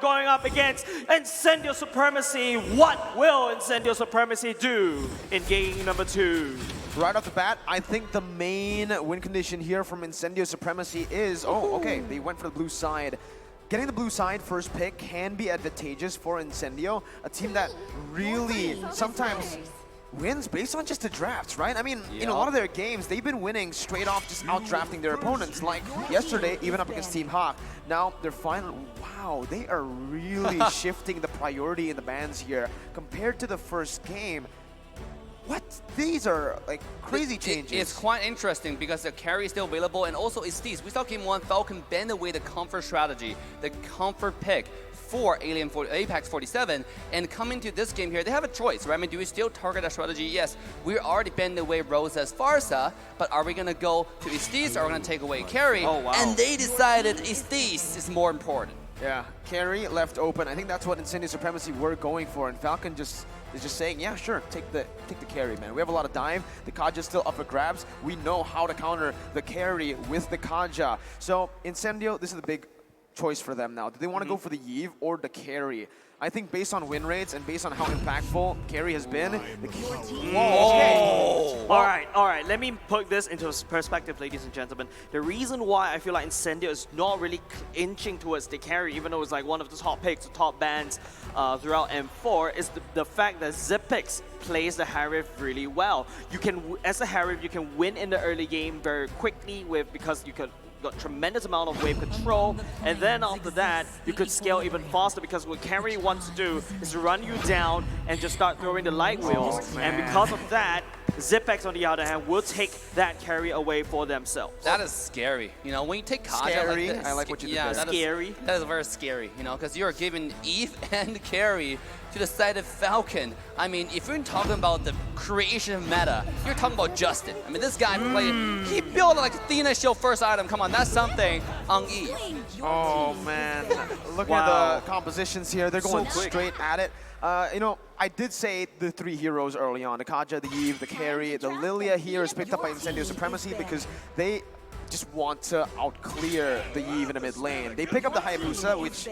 Going up against Incendio Supremacy. What will Incendio Supremacy do in game number 2? Right off the bat, I think the main win condition here from Incendio Supremacy is, okay, they went for the blue side. Getting the blue side first pick can be advantageous for Incendio, a team that really sometimes wins based on just the drafts, right? I mean, in a lot of their games, they've been winning straight off just out-drafting their opponents, like yesterday, even up against Team Hawk. Now, they're finally, wow, they are really shifting the priority in the bans here. Compared to the first game, what? These are like crazy changes. It's quite interesting because the carry is still available, and also it's these. We saw game 1, Falcon banned away the comfort strategy, the comfort pick for Apex 47, and coming to this game here, they have a choice, right? I mean, do we still target that strategy? Yes, we already banned away Rosa's Farsa, but are we gonna go to Estes or are we gonna take away carry? Oh, wow. And they decided Estes is more important. Yeah, carry left open. I think that's what Incendio Supremacy were going for, and Falcon is just saying, yeah, sure, take the carry, man. We have a lot of dive. The Kaja's still up for grabs. We know how to counter the carry with the Kaja. So Incendio, this is the big choice for them now. Do they want to go for the Yve or the carry? I think based on win rates and based on how impactful carry has been, the carry. All right. Let me put this into perspective, ladies and gentlemen. The reason why I feel like Incendio is not really inching towards the carry, even though it's like one of the top picks, the top bans throughout M4, is the fact that Zipix plays the Harif really well. You can, as a Harif, you can win in the early game very quickly because you could got tremendous amount of wave control, and then after that you could scale even faster because what carry wants to do is to run you down and just start throwing the light wheels, and because of that, Zipex on the other hand will take that carry away for themselves. That is scary. You know, when you take Kaja scary. like this, I like what you did yeah, there. That is very scary, you know, because you're giving Eve and carry to the side of Falcon. I mean, if you're talking about the creation of meta, you're talking about Justin. I mean, this guy played, he built like Athena Shield first item. Come on, that's something on Eve. Oh man, look at the compositions here. They're going straight at it. You know, I did say the 3 heroes early on, the Kaja, the Yve, the carry. The Lilia here is picked up by Incendio Supremacy because they just want to outclear the Yve in the mid lane. They pick up the Hayabusa, which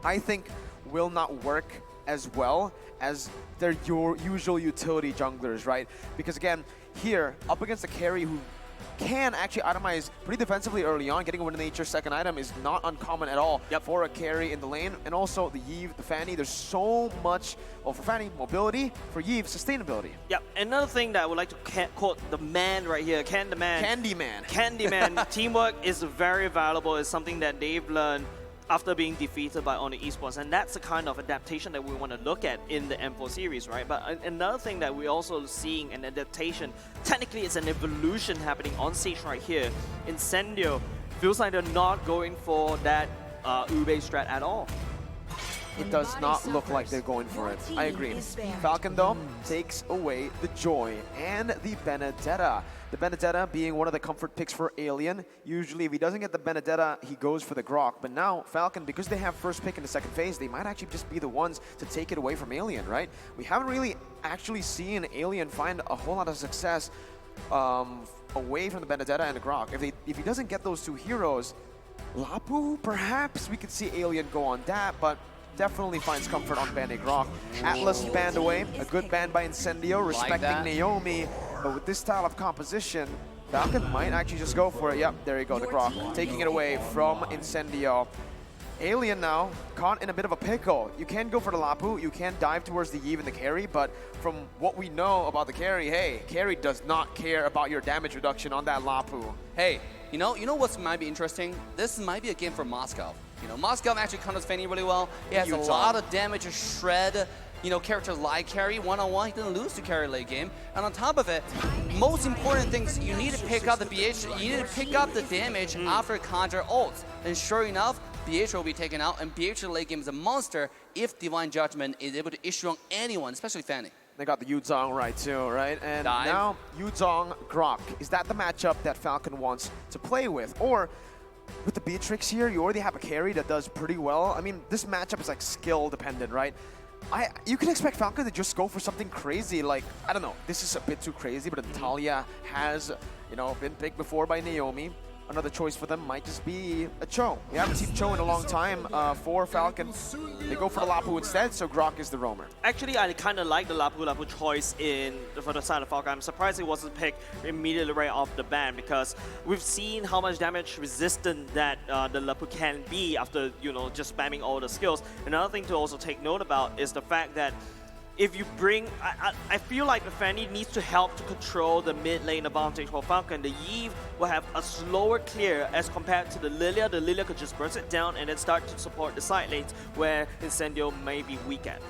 I think will not work as well as their usual utility junglers, right? Because again, here, up against a carry who can actually itemize pretty defensively early on, getting a Wind of Nature second item is not uncommon at all for a carry in the lane. And also the Yve, the Fanny, there's so much, well, for Fanny, mobility, for Yve, sustainability. Yep, another thing that I would like to quote the man right here, Candyman. Candyman. Teamwork is very valuable. It's something that they've learned after being defeated by Onyx Esports, and that's the kind of adaptation that we want to look at in the M4 series, right? But another thing that we're also seeing an adaptation, technically it's an evolution happening on stage right here. Incendio feels like they're not going for that Ube strat at all. It does not look like they're going for it. I agree. Falcon, though, takes away the Joy and the Benedetta. The Benedetta being one of the comfort picks for Alien. Usually, if he doesn't get the Benedetta, he goes for the Grok. But now, Falcon, because they have first pick in the second phase, they might actually just be the ones to take it away from Alien, right? We haven't really actually seen Alien find a whole lot of success away from the Benedetta and the Grok. If he doesn't get those 2 heroes, Lapu, perhaps we could see Alien go on that, but definitely finds comfort on banning Grok. Atlas banned away, a good ban by Incendio, respecting Naomi, but with this style of composition, Falcon might actually just go for it. Yep, there you go, the Grok, taking it away from Incendio. Alien now, caught in a bit of a pickle. You can go for the Lapu, you can dive towards the Yve and the carry, but from what we know about the carry, hey, carry does not care about your damage reduction on that Lapu. Hey, you know what might be interesting? This might be a game for Moscow. You know, Moscow actually counters Fanny really well. He has a lot of damage to shred, you know, characters like carry one-on-one. He didn't lose to carry late game. And on top of it, most important things, you need to pick up the BH, you need to pick up the damage after Conjure ults. And sure enough, BH will be taken out, and BH late game is a monster if Divine Judgment is able to issue on anyone, especially Fanny. They got the Yuzong right too, right? And now Yuzong Grok. Is that the matchup that Falcon wants to play with? Or with the Beatrix here, you already have a carry that does pretty well. I mean, this matchup is like skill dependent, right? You can expect Falcon to just go for something crazy, like, I don't know, this is a bit too crazy, but Natalia has, you know, been picked before by Naomi. another choice for them might just be a Cho. We haven't seen Cho in a long time for Falcon. They go for the Lapu instead, so Grok is the roamer. Actually, I kind of like the Lapu choice for the side of Falcon. I'm surprised it wasn't picked immediately right off the bat because we've seen how much damage resistant that the Lapu can be after, you know, just spamming all the skills. Another thing to also take note about is the fact that if you bring, I feel like the Fanny needs to help to control the mid lane advantage for Falcon. The Eve will have a slower clear as compared to the Lilia. The Lilia could just burst it down and then start to support the side lanes where Incendio may be weak at.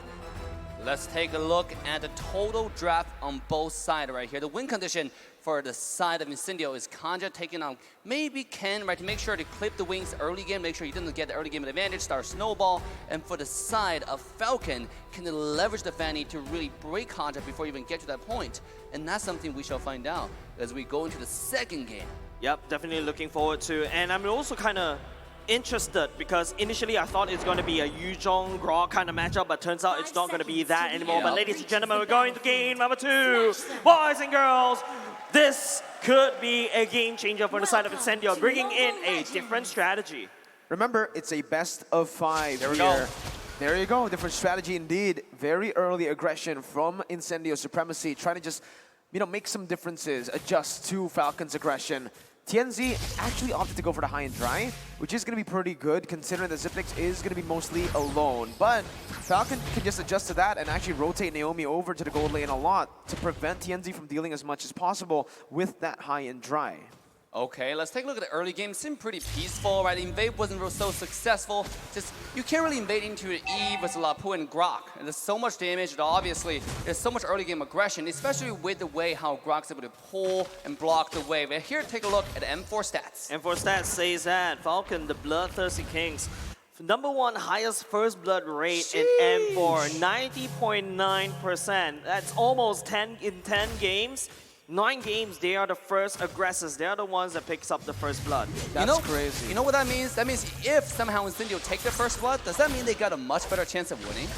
Let's take a look at the total draft on both sides right here. The win condition for the side of Incendio is Kanja taking on maybe Ken, right, to make sure to clip the wings early game, make sure he doesn't get the early game advantage, start snowball. And for the side of Falcon, can they leverage the Fanny to really break Kanja before you even get to that point? And that's something we shall find out as we go into the second game. Yep, definitely looking forward to. And I'm also kind of interested because initially I thought it's going to be a Yuzhong Grok kind of matchup, but turns out it's not going to be that anymore. But ladies and gentlemen, we're going to game number 2. Boys and girls, this could be a game changer for the side of Incendio, bringing in a different strategy. Remember, it's a best of 5 There we here. go. There you go, different strategy indeed. Very early aggression from Incendio Supremacy, trying to just, you know, make some differences, adjust to Falcon's aggression. TNZ actually opted to go for the high and dry, which is going to be pretty good considering that Xiplix is going to be mostly alone. But Falcon can just adjust to that and actually rotate Naomi over to the gold lane a lot to prevent TNZ from dealing as much as possible with that high and dry. Okay, let's take a look at the early game. It seemed pretty peaceful, right? Invade wasn't so successful. Just, you can't really invade into the Eve with Lapu and Grok. And there's so much damage, and obviously, there's so much early game aggression, especially with the way how Grok's able to pull and block the wave. And here, take a look at M4 stats. M4 stats says that Falcon, the Bloodthirsty Kings, #1 highest first blood rate in M4, 90.9%. That's almost 10 in 10 games. 9 games, they are the first aggressors. They are the ones that picks up the first blood. That's crazy. You know what that means? That means if somehow Incendio take the first blood, does that mean they got a much better chance of winning?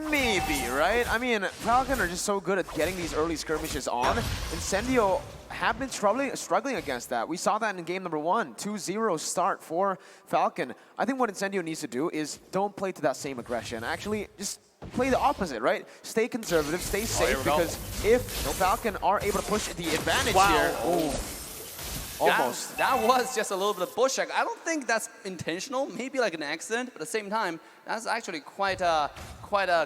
Maybe, right? I mean, Falcon are just so good at getting these early skirmishes on. Incendio have been struggling against that. We saw that in game number 1, 2-0 start for Falcon. I think what Incendio needs to do is don't play to that same aggression. Actually, just play the opposite, right? Stay conservative, stay safe, because if Falcon are able to push the advantage here, almost. That was just a little bit of bush check. I don't think that's intentional, maybe like an accident, but at the same time, that's actually quite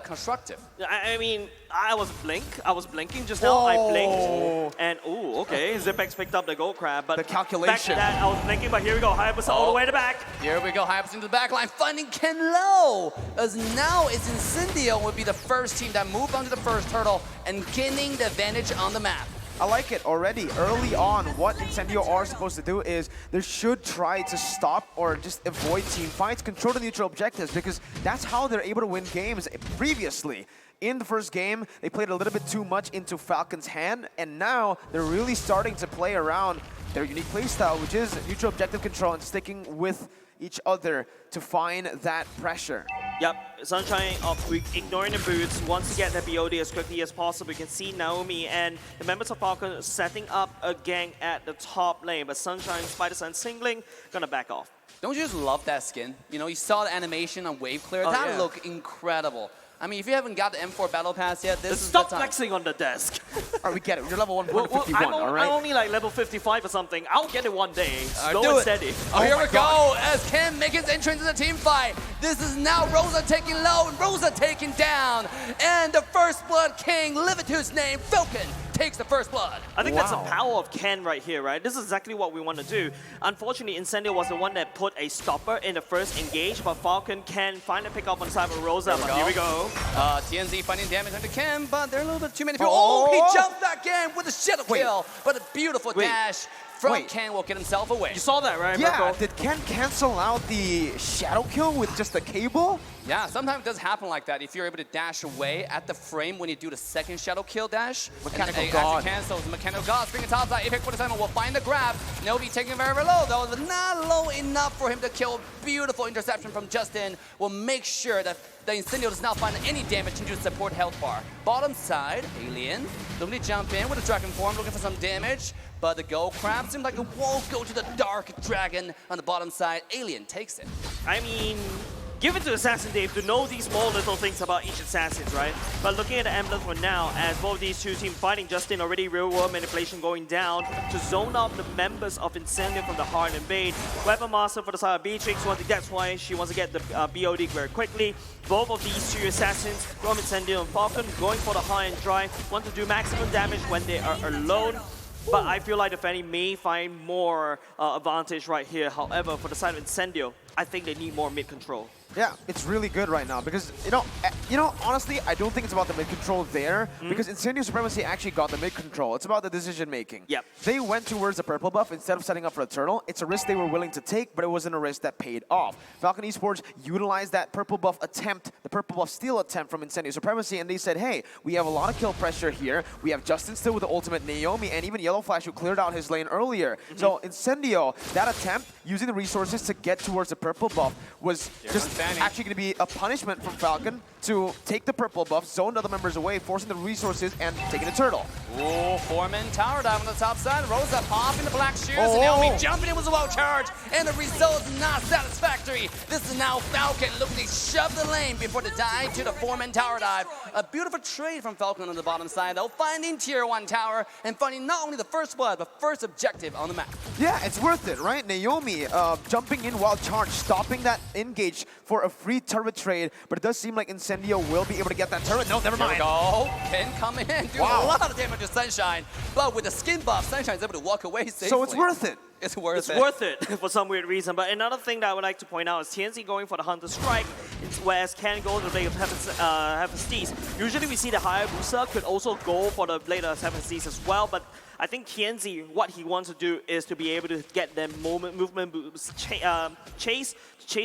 constructive. I mean, I was blinking just now. I blinked, and okay, Zipex picked up the gold crab, but the calculation. Back to that, I was blinking, but here we go, Hayabusa all the way to back. Here we go, Hayabusa into the back line, finding Ken Lo, as now it's Incendio would be the first team that moved onto the first turtle and gaining the advantage on the map. I like it already. Early on, what Incendio are supposed to do is they should try to stop or just avoid team fights, control the neutral objectives, because that's how they're able to win games previously. In the first game, they played a little bit too much into Falcon's hand, and now they're really starting to play around their unique playstyle, which is neutral objective control and sticking with each other to find that pressure. Yep, Sunshine ignoring the boots, wants to get the BOD as quickly as possible. You can see Naomi and the members of Falcon setting up a gang at the top lane, but Sunshine, Spider-Sense singling, gonna back off. Don't you just love that skin? You know, you saw the animation on Wave Clear, that looked incredible. I mean, if you haven't got the M4 Battle Pass yet, this is the time. Stop flexing on the desk. All right, we get it. You're level 151, all right? I'm only like level 55 or something. I'll get it one day. Slow do and it. steady. Oh, here we go, as Ken makes his entrance in the team fight. This is now Rosa taking low and Rosa taking down. And the First Blood King, live it to his name, Falcon, takes the first blood. I think that's the power of Ken right here, right? This is exactly what we want to do. Unfortunately, Incendio was the one that put a stopper in the first engage, but Falcon can finally pick up on the side of Rosa, but here we go. TNZ finding damage onto Ken, but there are a little bit too many people. Oh, he jumped back in with a shadow kill, but a beautiful dash from Ken will get himself away. You saw that, right, Yeah, Mirko? did Ken cancel out the shadow kill with just a cable? Yeah, sometimes it does happen like that. If you're able to dash away at the frame when you do the second shadow kill dash. Mechanical and God. cancels. Mechanical God, spring it top side. Apex for the time will find the grab. Novi taking very, very low though, but not low enough for him to kill. Beautiful interception from Justin will make sure that the Incendio does not find any damage into the support health bar. Bottom side, Alien looking to jump in with a dragon form, looking for some damage. But the gold crab seems like it won't go to the dark dragon on the bottom side. Alien takes it. I mean, give it to Assassin Dave to know these small little things about each assassin, right? But looking at the emblem for now, as both these two teams fighting, Justin already real-world manipulation going down to zone out the members of Incendio from the Hard Invade. Weapon Master for the side of Beatrix, that's why she wants to get the BOD very quickly. Both of these two assassins, from Incendio and Falcon, going for the high and dry, want to do maximum damage when they are alone. But I feel like the Fanny may find more advantage right here. However, for the side of Incendio, I think they need more mid control. Yeah, it's really good right now because, honestly, I don't think it's about the mid-control there because Incendio Supremacy actually got the mid-control. It's about the decision-making. Yep. They went towards the purple buff instead of setting up for the turtle. It's a risk they were willing to take, but it wasn't a risk that paid off. Falcon Esports utilized that purple buff attempt, the purple buff steal attempt from Incendio Supremacy, and they said, hey, we have a lot of kill pressure here. We have Justin still with the ultimate Naomi, and even Yellow Flash who cleared out his lane earlier. So Incendio, that attempt, using the resources to get towards the purple buff was just actually going to be a punishment from Falcon to take the purple buff, zone other members away, forcing the resources, and taking the turtle. Oh, four-man tower dive on the top side. Rosa popping the black shears, and Naomi jumping in was a well charge, and the result is not satisfactory. This is now Falcon looking to shove the lane before the dive to the four-man tower dive. A beautiful trade from Falcon on the bottom side, though, finding tier 1 tower and finding not only the first blood, but first objective on the map. Yeah, it's worth it, right? Naomi jumping in while charged, stopping that engage for a free turret trade, but it does seem like Incendio will be able to get that turret. No, never mind. There we go. Ken coming in, doing a lot of damage to Sunshine, but with the skin buff, Sunshine's able to walk away safely. So it's worth it. It's worth it for some weird reason. But another thing that I would like to point out is TNC going for the Hunter Strike, whereas Ken goes to the Blade of Hephaestus. Usually we see the Hayabusa could also go for the Blade of Hephaestus as well, but I think TNC, what he wants to do is to be able to get them movement boosts, chase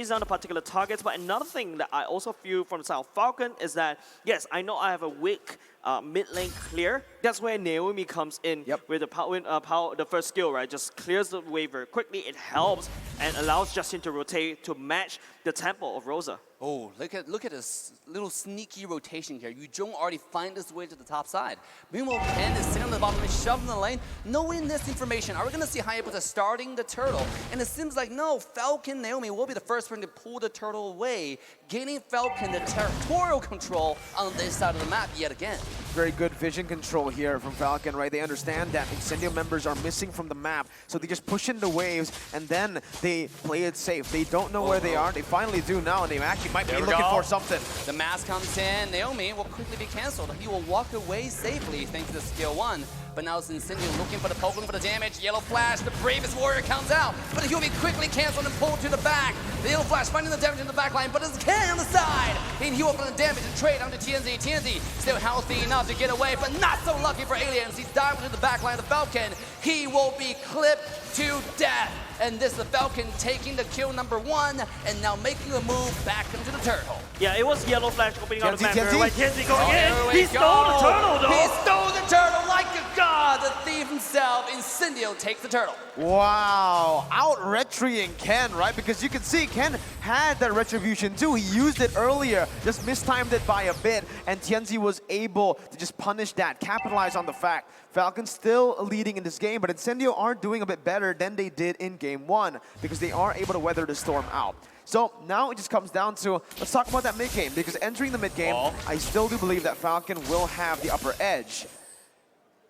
down the particular targets. But another thing that I also feel from the side of Falcon is that, yes, I know I have a weak mid lane clear. That's where Naomi comes in with the first skill, right? Just clears the way very quickly. It helps and allows Justin to rotate to match the tempo of Rosa. Oh, look at this little sneaky rotation here. Yu Zhong already find his way to the top side. Meanwhile, Ken is sitting on the bottom lane, shoving the lane. Knowing this information, are we going to see Hayabusa starting the turtle? And it seems like, no, Falcon Naomi will be the first one to pull the turtle away, gaining Falcon the territorial control on this side of the map yet again. Very good vision control here from Falcon, right? They understand that Incendio members are missing from the map, so they just push in the waves, and then they play it safe. They don't know where they are. They finally do now, and they actually might be looking for something. The mask comes in. Naomi will quickly be cancelled. He will walk away safely thanks to skill 1. But now it's Incendio looking for the poke, looking for the damage. Yellow Flash, the bravest warrior, comes out. But he'll be quickly cancelled and pulled to the back. The Yellow Flash finding the damage in the back line, but it's Ken on the side. And he will put the damage and trade onto TNZ. TNZ still healthy enough to get away, but not so lucky for Aliens. He's diving to the back line of the Falcon. He will be clipped to death. And this is the Falcon taking the kill number 1 and now making a move back into the turtle. Yeah, it was Yellow Flash opening on the map. TNZ going in. He stole the turtle, though. He stole the turtle like a god. The thief himself, Incendio, takes the turtle. Wow, out-retrying Ken, right? Because you can see Ken had that retribution too. He used it earlier, just mistimed it by a bit, and Tianzi was able to just punish that, capitalize on the fact. Falcon still leading in this game, but Incendio are doing a bit better than they did in Game 1 because they are able to weather the storm out. So now it just comes down to, let's talk about that mid-game, because entering the mid-game, I still do believe that Falcon will have the upper edge.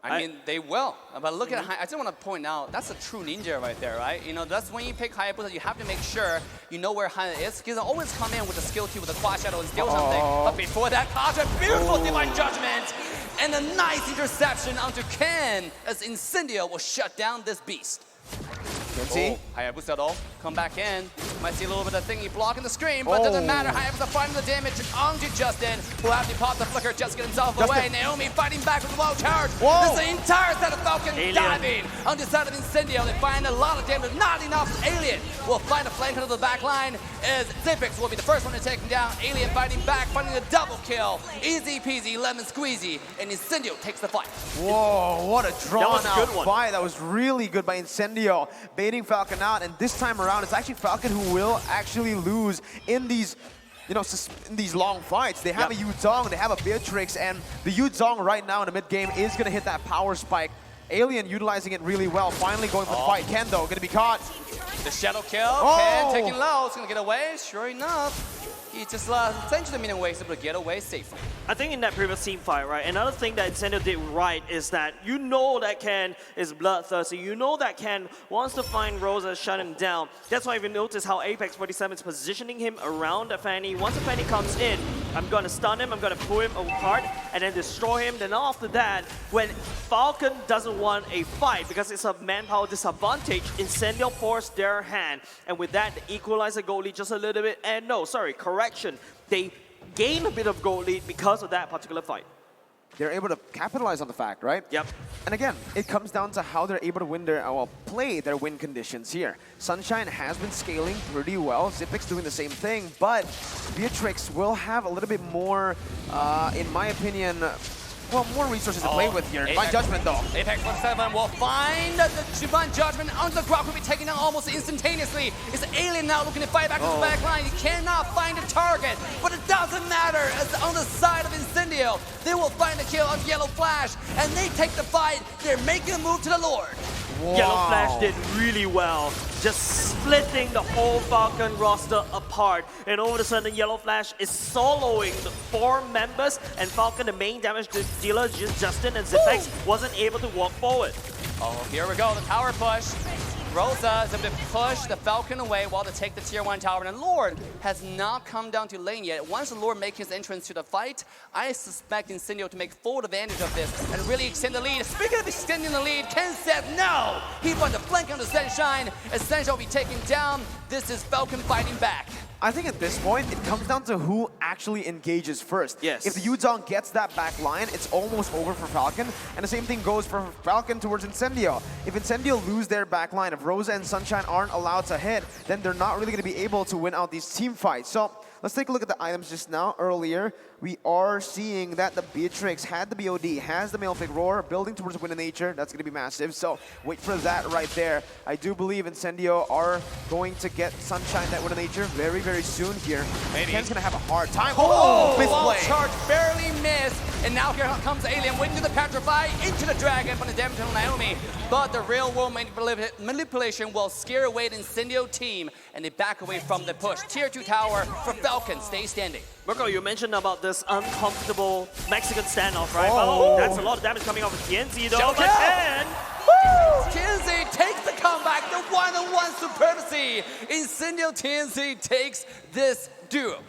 I mean, they will. But look at, I just want to point out, that's a true ninja right there, right? You know, that's when you pick Hayabusa, you have to make sure you know where Hana is, because they always come in with a skill key with a Quad Shadow and steal something. But before that, Kaja, beautiful Divine Judgment, and a nice interception onto Ken, as Incendio will shut down this beast. See? Hayabusa though, come back in. Might see a little bit of thingy blocking the screen, but doesn't matter. Hayabusa finding the damage onto Justin, who have to pop the flicker, just get himself away. Naomi fighting back with a low charge. This is the entire set of Falcon diving on the side of Incendio. They find a lot of damage, not enough. Alien will find a flank into the back line, as Zipix will be the first one to take him down. Alien fighting back, finding a double kill. Easy peasy, lemon squeezy, and Incendio takes the fight. Whoa, what a drawn-out fight. That was really good by Incendio, baiting Falcon out, and this time around, it's actually Falcon who will actually lose in these, you know, in these long fights. They have a Yu Zhong, they have a Beatrix, and the Yu Zhong right now in the mid game is going to hit that power spike Alien utilizing it really well, finally going for the fight. Ken, though, gonna be caught. The shadow kill. Oh. Ken taking low. He's gonna get away. Sure enough, he just essentially minion ways able to get away safely. I think in that previous team fight, right, another thing that Incendio did right is that you know that Ken is bloodthirsty. You know that Ken wants to find Rosa and shut him down. That's why if you notice how Apex 47 is positioning him around the Fanny. Once the Fanny comes in, I'm going to stun him, I'm going to pull him apart, and then destroy him. Then after that, when Falcon doesn't want a fight because it's a manpower disadvantage, Incendio forced their hand. And with that, they equalize the goal lead just a little bit. And no, sorry, correction. They gain a bit of goal lead because of that particular fight. They're able to capitalize on the fact, right? Yep. And again, it comes down to how they're able to win their, well, play their win conditions here. Sunshine has been scaling pretty well. Zipix doing the same thing, but Beatrix will have a little bit more, in my opinion, well, more resources to play with here. Divine Judgment, though. Apex 47 will find the Divine Judgment on the Grok will be taken down almost instantaneously. It's Alien now looking to fight back to the back line. He cannot find a target, but it doesn't matter. As on the side of Incendio, they will find a kill on Yellow Flash, and they take the fight. They're making a move to the Lord. Wow. Yellow Flash did really well, just splitting the whole Falcon roster apart. And all of a sudden, Yellow Flash is soloing the 4 members, and Falcon, the main damage dealer, Justin and Zipex, wasn't able to walk forward. Oh, here we go, the tower push. Rosa is able to push the Falcon away while they take the tier 1 tower. And Lord has not come down to lane yet. Once the Lord makes his entrance to the fight, I suspect Incendio to make full advantage of this and really extend the lead. Speaking of extending the lead, Ken said no! He wants to flank on the Sunshine. Essential will be taken down. This is Falcon fighting back. I think at this point, it comes down to who actually engages first. Yes. If the Yuzong gets that back line, it's almost over for Falcon. And the same thing goes for Falcon towards Incendio. If Incendio lose their back line, if Rosa and Sunshine aren't allowed to hit, then they're not really going to be able to win out these team fights. So let's take a look at the items just now. Earlier, we are seeing that the Beatrix had the BOD, has the Malefic Roar, building towards Wind of Nature. That's going to be massive. So wait for that right there. I do believe Incendio are going to get Sunshine that Wind of Nature very, very soon here. Maybe. Ken's going to have a hard time. Oh, misplay. wall charge barely missed. And now here comes Alien, waiting to the Petrify, into the Dragon from the damage on Naomi. But the real world manipulation will scare away the Incendio team, and they back away from the push. Tier 2 tower for Falcon, stay standing. Marco, you mentioned about this uncomfortable Mexican standoff, right? Oh. Well, that's a lot of damage coming off of TNC, though. Shell But kill. then, TNC takes the comeback, the 1-on-1 supremacy. Incendio TNC takes this duo.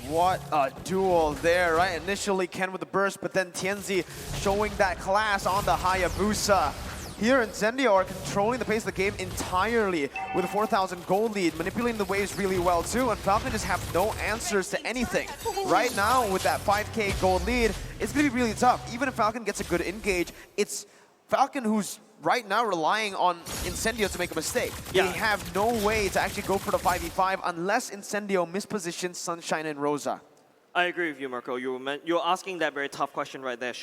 What a duel there, right? Initially Ken with the burst, but then Tianzi showing that class on the Hayabusa. Here, Incendio are controlling the pace of the game entirely with a 4,000 gold lead, manipulating the waves really well too, and Falcon just have no answers to anything. Right now, with that 5k gold lead, it's going to be really tough. Even if Falcon gets a good engage, it's Falcon who's right now relying on Incendio to make a mistake. Yeah. They have no way to actually go for the 5v5 unless Incendio mispositions Sunshine and Rosa. I agree with you, Marco. You're asking that very tough question right there.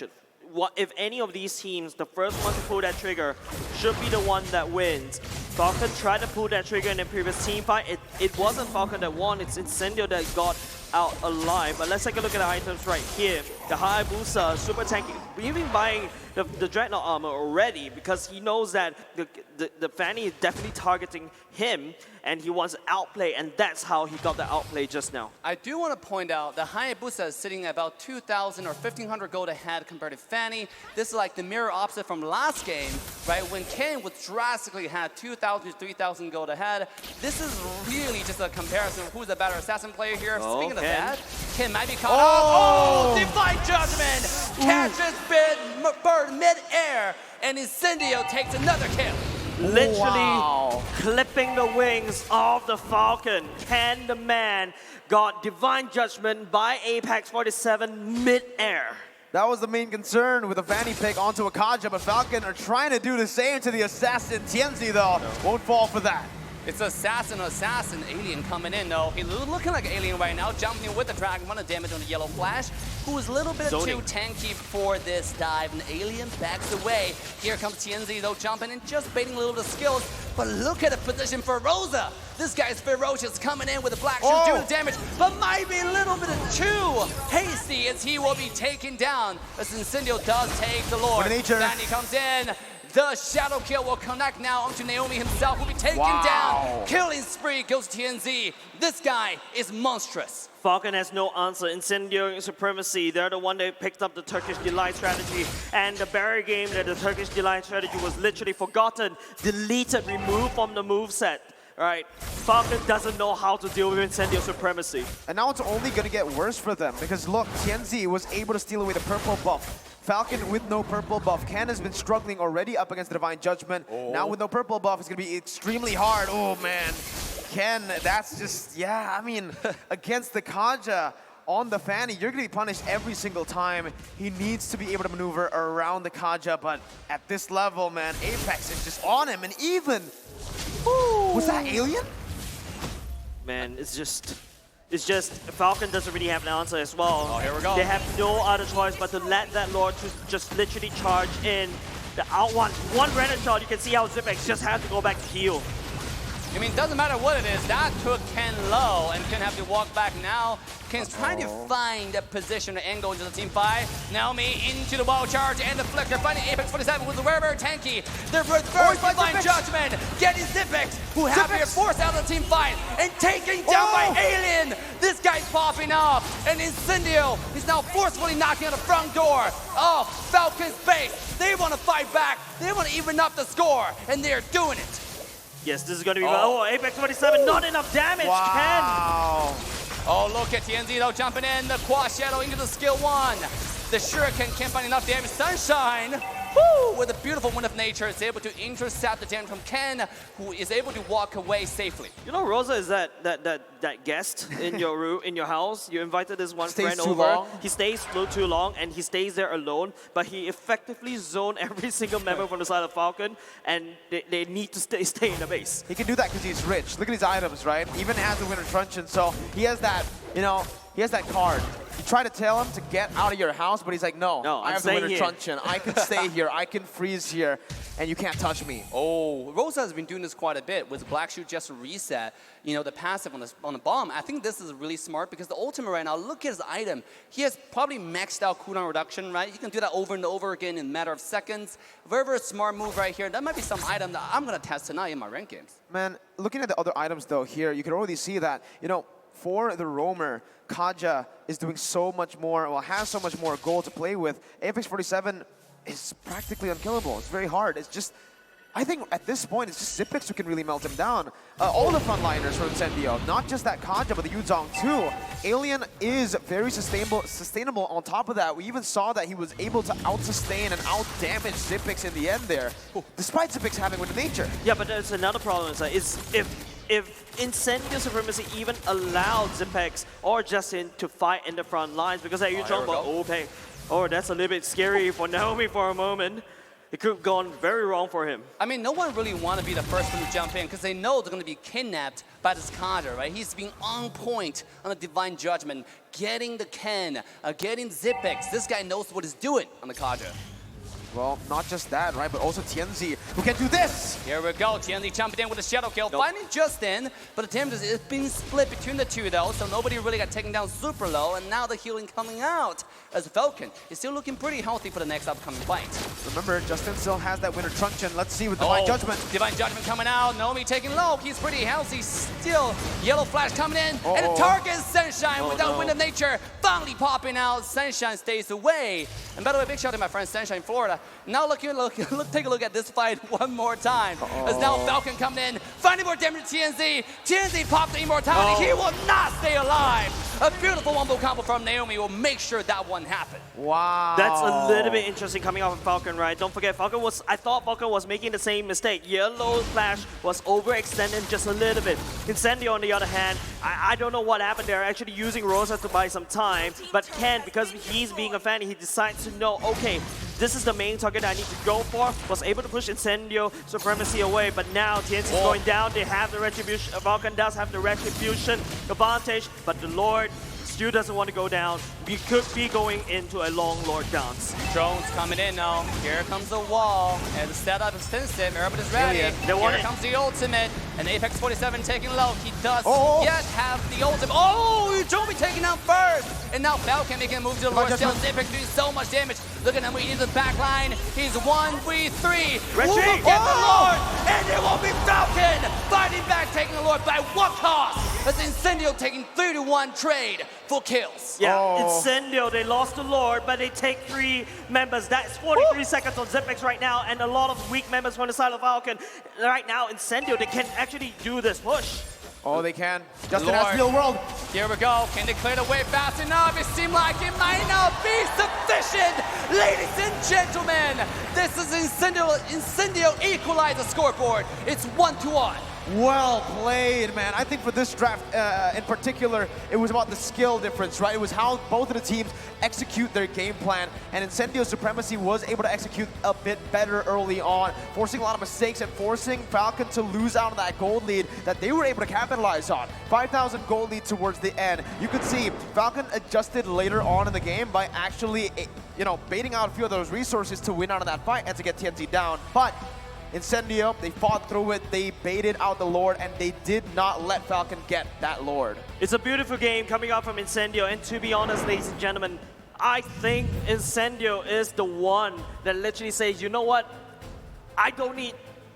What if any of these teams, the first one to pull that trigger should be the one that wins? Falcon tried to pull that trigger in the previous team fight. It wasn't Falcon that won, it's Incendio that got out alive. But let's take a look at the items right here. The Hayabusa, super tanky, even buying the Dreadnought armor already because he knows that the Fanny is definitely targeting him and he wants to outplay, and that's how he got the outplay just now. I do want to point out the Hayabusa is sitting at about 2,000 or 1,500 gold ahead compared to Fanny. This is like the mirror opposite from last game, right? When Ken was drastically had 2,000 to 3,000 gold ahead. This is really just a comparison of who's the better assassin player here. Oh, Speaking of Ken. that, Ken might be caught out. Oh, Divine Judgment catches bird mid-air, and Incendio takes another kill. Literally Wow. clipping the wings of the Falcon. Ken the man got Divine Judgment by Apex 47 mid-air. That was the main concern with the Fanny pick onto Akaja, but Falcon are trying to do the same to the assassin. Tianzi, though, won't fall for that. It's assassin, alien coming in though. He's looking like alien right now, jumping in with the dragon, 1 damage on the yellow flash, who is a little bit too tanky for this dive. And alien backs away. Here comes TNZ though, jumping in, just baiting a little bit of skills. But look at the position for Rosa. This guy's ferocious, coming in with a black shoe, doing the damage, but might be a little bit too hasty as he will be taken down. As Incendio does take the Lord. Danny comes in. The shadow kill will connect now onto Naomi himself, will be taken down. Killing spree goes TNZ. This guy is monstrous. Falcon has no answer. Incendio Supremacy, they're the one that picked up the Turkish Delight strategy. And the barrier game that the Turkish Delight strategy was literally forgotten, deleted, removed from the moveset. Right, Falcon doesn't know how to deal with Incendio Supremacy. And now it's only going to get worse for them, because look, TNZ was able to steal away the purple buff. Falcon with no purple buff. Ken has been struggling already up against the Divine Judgment. Now with no purple buff, it's going to be extremely hard. Oh man, Ken, that's just, yeah, I mean, against the Kaja on the Fanny, you're going to be punished every single time. He needs to be able to maneuver around the Kaja, but at this level, man, Apex is just on him, and even... Ooh. Was that alien? Man, it's just Falcon doesn't really have an answer as well. Oh, here we go. They have no other choice but to let that Lord just literally charge in. The out one random shot, you can see how Zipex just had to go back to heal. I mean, doesn't matter what it is, that took Ken low, and Ken have to walk back now. Ken's trying to find a position to angle into the team fight. Naomi into the wall charge and the flicker, finding Apex 47 with the very tanky. The reverse Divine Judgment, getting Zipex, who have here forced out of the team fight, and taken down by Alien. This guy's popping off, and Incendio is now forcefully knocking on the front door of Falcon's base. They want to fight back, they want to even up the score, and they're doing it. Yes, this is going to be... Oh, Apex 27, not enough damage, Wow. Ken! Oh, look at TNZ though, jumping in, the Quad Shadow into the skill 1. The Shuriken can't find enough damage. Sunshine, woo, with a beautiful wind of nature, is able to intercept the damage from Ken, who is able to walk away safely. You know, Rosa is that guest in your house. You invited this one friend over. Long. He stays too long, and he stays there alone. But he effectively zoned every single member from the side of Falcon, and they need to stay in the base. He can do that because he's rich. Look at his items, right? Even has the Winter Truncheon, so he has that, you know, he has that card. You try to tell him to get out of your house, but he's like, no, I have the Winter Truncheon. I can stay here, I can freeze here, and you can't touch me. Oh, Rosa has been doing this quite a bit with Black Shoe just reset, you know, the passive on the bomb. I think this is really smart because the ultimate right now, look at his item. He has probably maxed out cooldown reduction, right? You can do that over and over again in a matter of seconds. Very, very smart move right here. That might be some item that I'm going to test tonight in my ranked games. Man, looking at the other items though here, you can already see that, you know, for the roamer, Kaja is doing so much more, well, has so much more gold to play with. Apex 47 is practically unkillable. It's very hard. It's just, I think at this point, it's just Zipex who can really melt him down. All the frontliners from Incendio, not just that Kaja, but the Yuzong too. Alien is very sustainable on top of that. We even saw that he was able to out-sustain and out-damage Zipex in the end there, despite Zipex having with nature. Yeah, but there's another problem. Is if Incendio Supremacy even allowed Zipex or Justin to fight in the front lines, because you're talking about that's a little bit scary for Naomi for a moment. It could have gone very wrong for him. I mean, no one really want to be the first one to jump in because they know they're going to be kidnapped by this Kaja, right? He's being on point on the Divine Judgment, getting the Ken, getting Zipex. This guy knows what he's doing on the Kaja. Well, not just that, right, but also TNZ, who can do this! Here we go, TNZ jumping in with a shadow kill, finding Justin, but the damage is being split between the two though, so nobody really got taken down super low, and now the healing coming out as Falcon is still looking pretty healthy for the next upcoming fight. Remember, Justin still has that Winter Truncheon. Let's see with Divine Judgment. Divine Judgment coming out, Naomi taking low, he's pretty healthy still. Yellow Flash coming in, and the target is Sunshine without Wind of Nature, finally popping out. Sunshine stays away. And by the way, big shout out to my friend Sunshine, Florida. Now take a look at this fight one more time. As now Falcon coming in, finding more damage to TNZ. TNZ popped the immortality. He will not stay alive. A beautiful wombo combo from Naomi will make sure that one happens. Wow. That's a little bit interesting coming off of Falcon, right? Don't forget, I thought Falcon was making the same mistake. Yellow Flash was overextending just a little bit. Incendio, on the other hand, I don't know what happened there. Actually using Rosa to buy some time, but Ken, because he's being a fan, he decides to know, okay, this is the main target I need to go for. Was able to push Incendio Supremacy away, but now TNC is going down. They have the Retribution. Falcon does have the Retribution advantage, but the Lord still doesn't want to go down. We could be going into a long Lord dance. Drones coming in now. Here comes the wall. And the setup is extensive. Everybody's ready. Here comes the ultimate. And Apex 47 taking low. He does yet have the ultimate. Oh, Joby taking out first. And now Falcon making a move to the Lord. Still Apex doing so much damage. Look at him. We need the back line. He's 1v3. Who will get the Lord? And it will be Falcon fighting back, taking the Lord by what cost? That's Incendio taking 3-1 trade for kills. Yeah, Incendio, they lost the Lord, but they take 3 members. That's 43 seconds on Zipex right now, and a lot of weak members from the side of Falcon. Right now, Incendio, they can actually do this push. Oh, they can. Justin has real world. Here we go. Can they clear the way fast enough? It seemed like it might not be sufficient. Ladies and gentlemen, this is Incendio equalize the scoreboard. It's 1-1. Well played, man. I think for this draft in particular, it was about the skill difference, right? It was how both of the teams execute their game plan, and Incendio Supremacy was able to execute a bit better early on, forcing a lot of mistakes and forcing Falcon to lose out on that gold lead that they were able to capitalize on. 5,000 gold lead towards the end. You could see Falcon adjusted later on in the game by actually, baiting out a few of those resources to win out of that fight and to get TNT down. But Incendio, they fought through it, they baited out the Lord, and they did not let Falcon get that Lord. It's a beautiful game coming out from Incendio, and to be honest, ladies and gentlemen, I think Incendio is the one that literally says, you know what, I don't need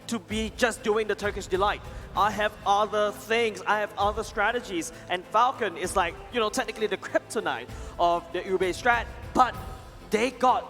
to be just doing the Turkish Delight. I have other things, I have other strategies, and Falcon is like, technically the kryptonite of the Ube strat, but they got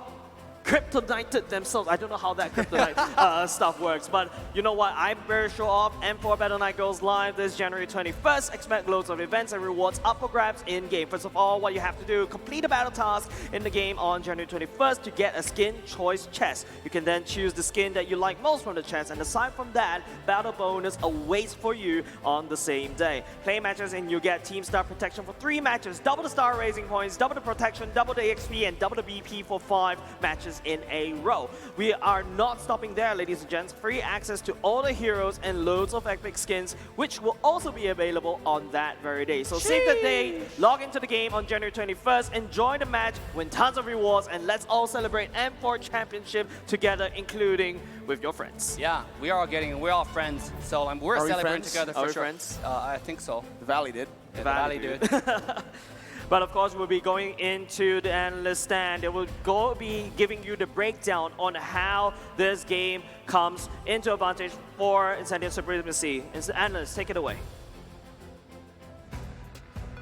kryptonited themselves. I don't know how that kryptonite stuff works, but you know what? I'm very sure of M4 Battle Night goes live this January 21st. Expect loads of events and rewards up for grabs in-game. First of all, what you have to do, complete a battle task in the game on January 21st to get a skin choice chest. You can then choose the skin that you like most from the chest, and aside from that, battle bonus awaits for you on the same day. Play matches and you get team star protection for 3 matches, double the star raising points, double the protection, double the XP, and double the BP for 5 matches in a row. We are not stopping there, ladies and gents. Free access to all the heroes and loads of epic skins, which will also be available on that very day. So save the day, log into the game on January 21st, enjoy the match, win tons of rewards, and let's all celebrate M4 Championship together, including with your friends. Yeah, we're all friends, so we're celebrating together for sure. Friends? I think so. The Valley did. The Valley did. But of course, we'll be going into the analyst stand. It will be giving you the breakdown on how this game comes into advantage for Incendio Supremacy. Analyst, take it away.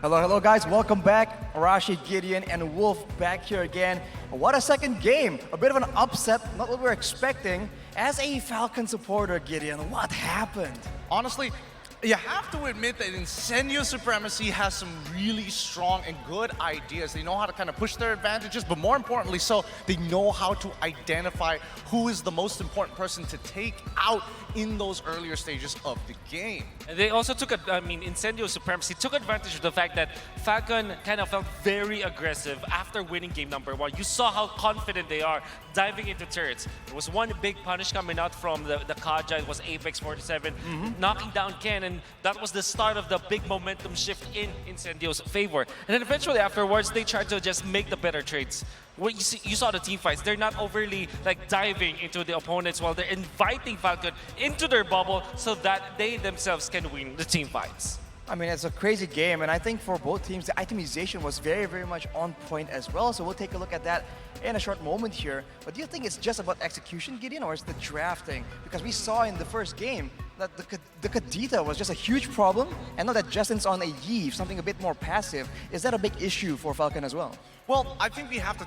Hello guys, welcome back. Arashi, Gideon, and Wolf back here again. What a second game. A bit of an upset, not what we were expecting. As a Falcon supporter, Gideon, what happened? Honestly, you have to admit that Incendio Supremacy has some really strong and good ideas. They know how to kind of push their advantages, but more importantly so, they know how to identify who is the most important person to take out in those earlier stages of the game. And they also Incendio Supremacy took advantage of the fact that Falcon kind of felt very aggressive after winning game number 1. You saw how confident they are diving into turrets. There was one big punish coming out from the Kaja. It was Apex 47, knocking down Ken, and that was the start of the big momentum shift in Incendio's favor. And then eventually afterwards, they tried to just make the better trades. What you saw the team fights, they're not overly diving into the opponents while they're inviting Falcon into their bubble so that they themselves can win the team fights. I mean, it's a crazy game, and I think for both teams, the itemization was very, very much on point as well. So we'll take a look at that in a short moment here. But do you think it's just about execution, Gideon, or is the drafting? Because we saw in the first game, that the Kadita was just a huge problem, and now that Justin's on a Yves, something a bit more passive, is that a big issue for Falcon as well? Well, I think we have to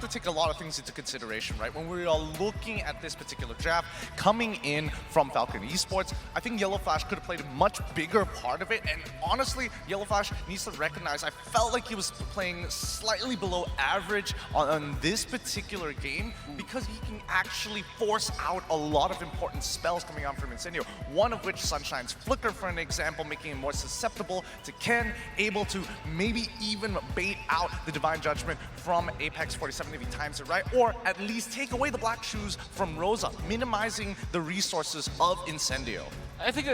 take a lot of things into consideration, right? When we are looking at this particular draft coming in from Falcon Esports, I think Yellow Flash could have played a much bigger part of it. And honestly, Yellow Flash needs to recognize I felt like he was playing slightly below average on this particular game because he can actually force out a lot of important spells coming out from Incendio. One of which Sunshine's Flicker, for an example, making him more susceptible to Ken, able to maybe even bait out the Divine Judgment from Apex 47 if he times it right, or at least take away the Black Shoes from Rosa, minimizing the resources of Incendio. I think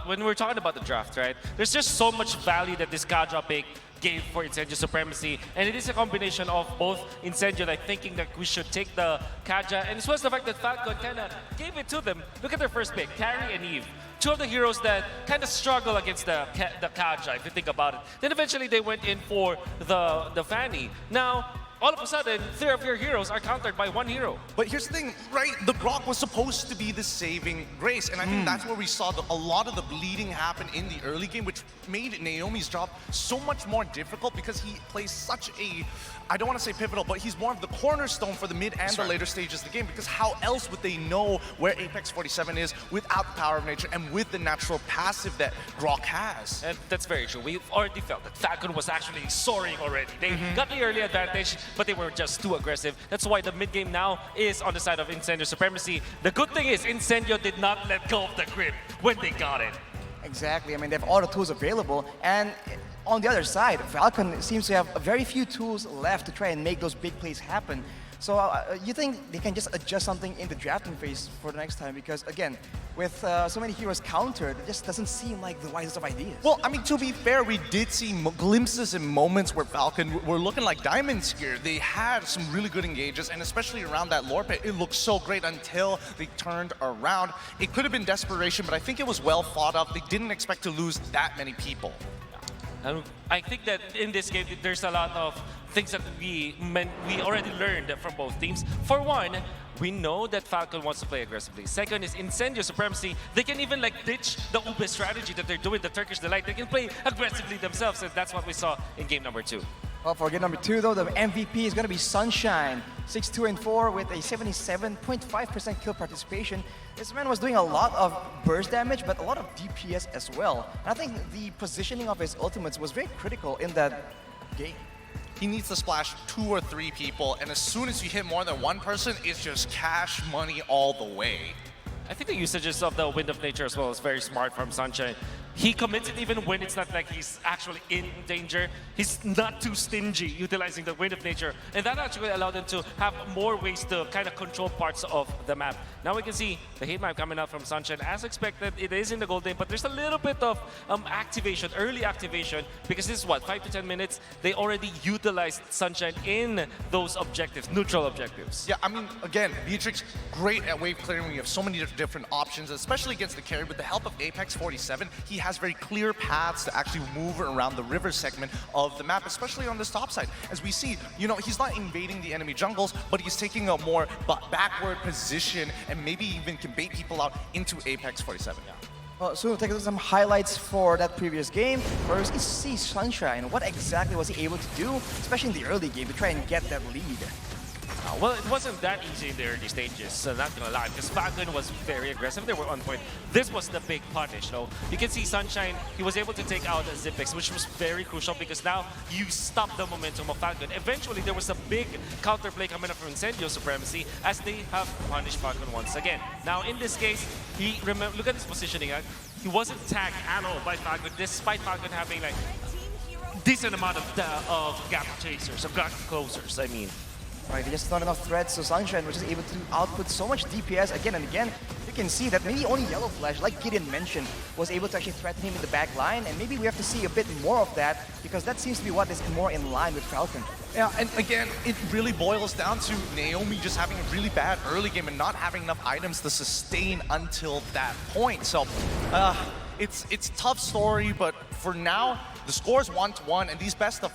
when we're talking about the draft, right, there's just so much value that this Kadra pick gave for Incendio Supremacy, and it is a combination of both Incendio like thinking that we should take the Kadra, and as well as the fact that Falcon kind of gave it to them. Look at their first pick, Carry and Eve. Two of the heroes that kind of struggle against the Kadra, if you think about it. Then eventually they went in for the Fanny. Now, all of a sudden, 3 of your heroes are countered by 1 hero. But here's the thing, right? The Grok was supposed to be the saving grace, and I think that's where we saw a lot of the bleeding happen in the early game, which made Naomi's job so much more difficult because he plays such a, I don't want to say pivotal, but he's more of the cornerstone for the mid and the later stages of the game, because how else would they know where Apex 47 is without the power of nature and with the natural passive that Grok has? And that's very true. We've already felt that Falcon was actually soaring already. They got the early advantage, but they were just too aggressive. That's why the mid game now is on the side of Incendio Supremacy. The good thing is Incendio did not let go of the grip when they got it. Exactly. I mean, they have all the tools available, and on the other side, Falcon seems to have very few tools left to try and make those big plays happen. So you think they can just adjust something in the drafting phase for the next time? Because again, with so many heroes countered, it just doesn't seem like the wisest of ideas. Well, I mean, to be fair, we did see glimpses and moments where Falcon were looking like diamonds here. They had some really good engages, and especially around that lore pit, it looked so great until they turned around. It could have been desperation, but I think it was well thought of. They didn't expect to lose that many people. I think that in this game, there's a lot of things that we already learned from both teams. For one, we know that Falcon wants to play aggressively. Second is Incendio Supremacy. They can even like ditch the Ube strategy that they're doing, the Turkish Delight. They can play aggressively themselves, and that's what we saw in game number 2. Well, for game number 2, though, the MVP is going to be Sunshine. 6-2-4 with a 77.5% kill participation. This man was doing a lot of burst damage, but a lot of DPS as well. And I think the positioning of his ultimates was very critical in that game. He needs to splash 2 or 3 people, and as soon as you hit more than one person, it's just cash money all the way. I think the usages of the Wind of Nature as well is very smart from Sunshine. He commits it even when it's not like he's actually in danger. He's not too stingy utilizing the Wind of Nature, and that actually allowed him to have more ways to kind of control parts of the map. Now we can see the hate map coming out from Sunshine. As expected, it is in the gold lane, but there's a little bit of activation, early activation, because this is what, 5 to 10 minutes? They already utilized Sunshine in those objectives, neutral objectives. Yeah, I mean, again, Beatrix, great at wave clearing. We have so many different options, especially against the carry. With the help of Apex 47, he has very clear paths to actually move around the river segment of the map, especially on this top side. As we see, you know, he's not invading the enemy jungles, but he's taking a more backward position and maybe even can bait people out into Apex 47. Yeah. Well, so we'll take a look at some highlights for that previous game. First, is see Sunshine. What exactly was he able to do, especially in the early game, to try and get that lead? Well, it wasn't that easy in the early stages, so not gonna lie, because Falcon was very aggressive. They were on point. This was the big punish, though. You can see Sunshine, he was able to take out Zipex, which was very crucial because now you stop the momentum of Falcon. Eventually, there was a big counterplay coming up from Incendio Supremacy as they have punished Falcon once again. Now, in this case, look at his positioning. He wasn't tagged at all by Falcon, despite Falcon having like decent amount of gap chasers, of gap closers, I mean. Right, just not enough threats, so Sunshine was just able to output so much DPS again and again. You can see that maybe only Yellow Flash, like Gideon mentioned, was able to actually threaten him in the back line, and maybe we have to see a bit more of that, because that seems to be what is more in line with Falcon. Yeah, and again, it really boils down to Naomi just having a really bad early game and not having enough items to sustain until that point. So, it's a tough story, but for now, the score is 1-1, and these best of